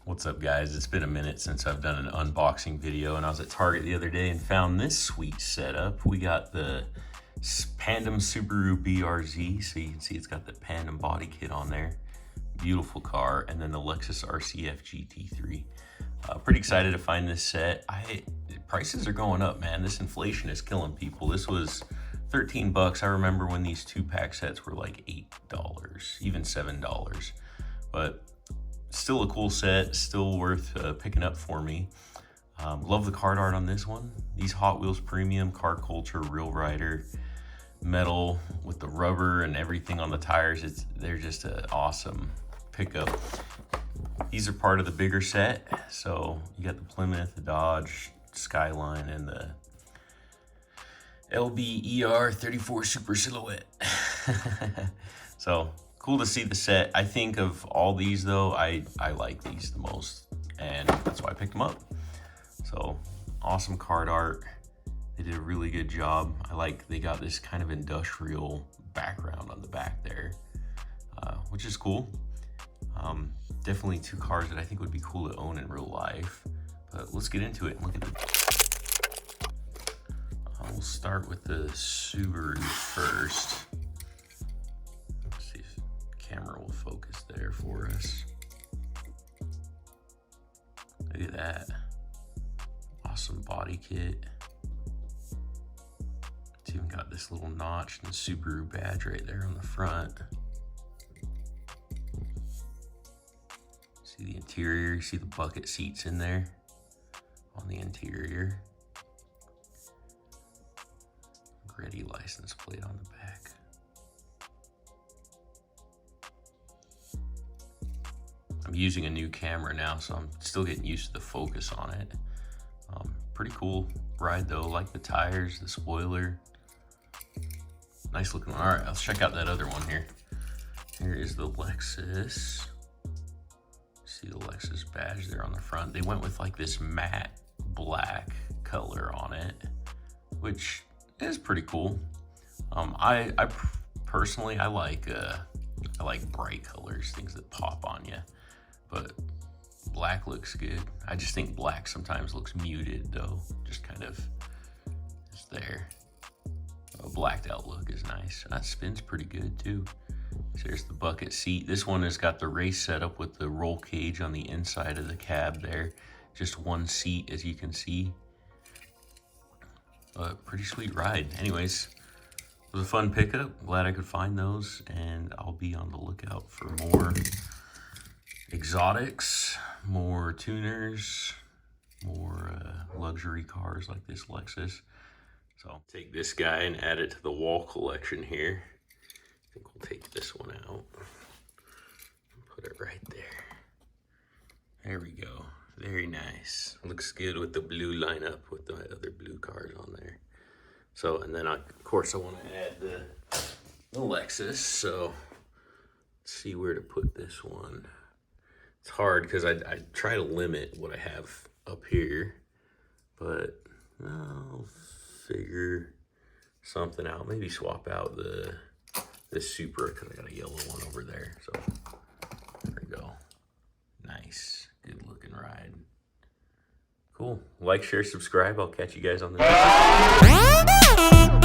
What's up, guys? It's been a minute since I've done an unboxing video, and I was at Target the other day and found this sweet setup. We got the Pandem Subaru BRZ, so you can see it's got the Pandem body kit on there. Beautiful car, and then the Lexus RCF GT3. Pretty excited to find this set. Prices are going up, man. This inflation is killing people. This was 13 bucks. I remember when these 2-pack sets were like $8, even $7. But still a cool set, still worth picking up for me. Love the card art on this one. These Hot Wheels Premium, Car Culture, Real Rider, metal with the rubber and everything on the tires. They're just an awesome pickup. These are part of the bigger set. So you got the Plymouth, the Dodge, Skyline, and the LBER 34 Super Silhouette. So cool to see the set. I think of all these though, I like these the most, and that's why I picked them up. So awesome card art. They did a really good job. I like they got this kind of industrial background on the back there, which is cool. Definitely two cars that I think would be cool to own in real life. But let's get into it and look at it. We'll start with the Subaru first. Let's see if the camera will focus there for us. Look at that. Awesome body kit. It's even got this little notch and the Subaru badge right there on the front. See the interior, see the bucket seats in there on the interior. Ready license plate on the back. I'm using a new camera now, so I'm still getting used to the focus on it. Pretty cool ride though, like the tires, the spoiler. Nice looking one. All right, let's check out that other one here. Here is the Lexus. See the Lexus badge there on the front. They went with like this matte black color on it, which is pretty cool. I personally like bright colors, things that pop on you, but black looks good. I just think black sometimes looks muted though, just kind of is there. A blacked out look is nice. And that spins pretty good too. So there's the bucket seat. This one has got the race setup with the roll cage on the inside of the cab there. Just one seat, as you can see. Pretty sweet ride. Anyways, it was a fun pickup. Glad I could find those, and I'll be on the lookout for more exotics, more tuners, more luxury cars like this Lexus. So I'll take this guy and add it to the wall collection here. I think we'll take this one out and put it right there. There we go. Very nice. Looks good with the blue lineup with the other blue cars on there. So, and then of course I want to add the Lexus. So let's see where to put this one. It's hard because I try to limit what I have up here, but I'll figure something out. Maybe swap out this Supra because I got a yellow one over there. So there we go. Nice. Good looking ride. Cool. Like, share, subscribe. I'll catch you guys on the next one.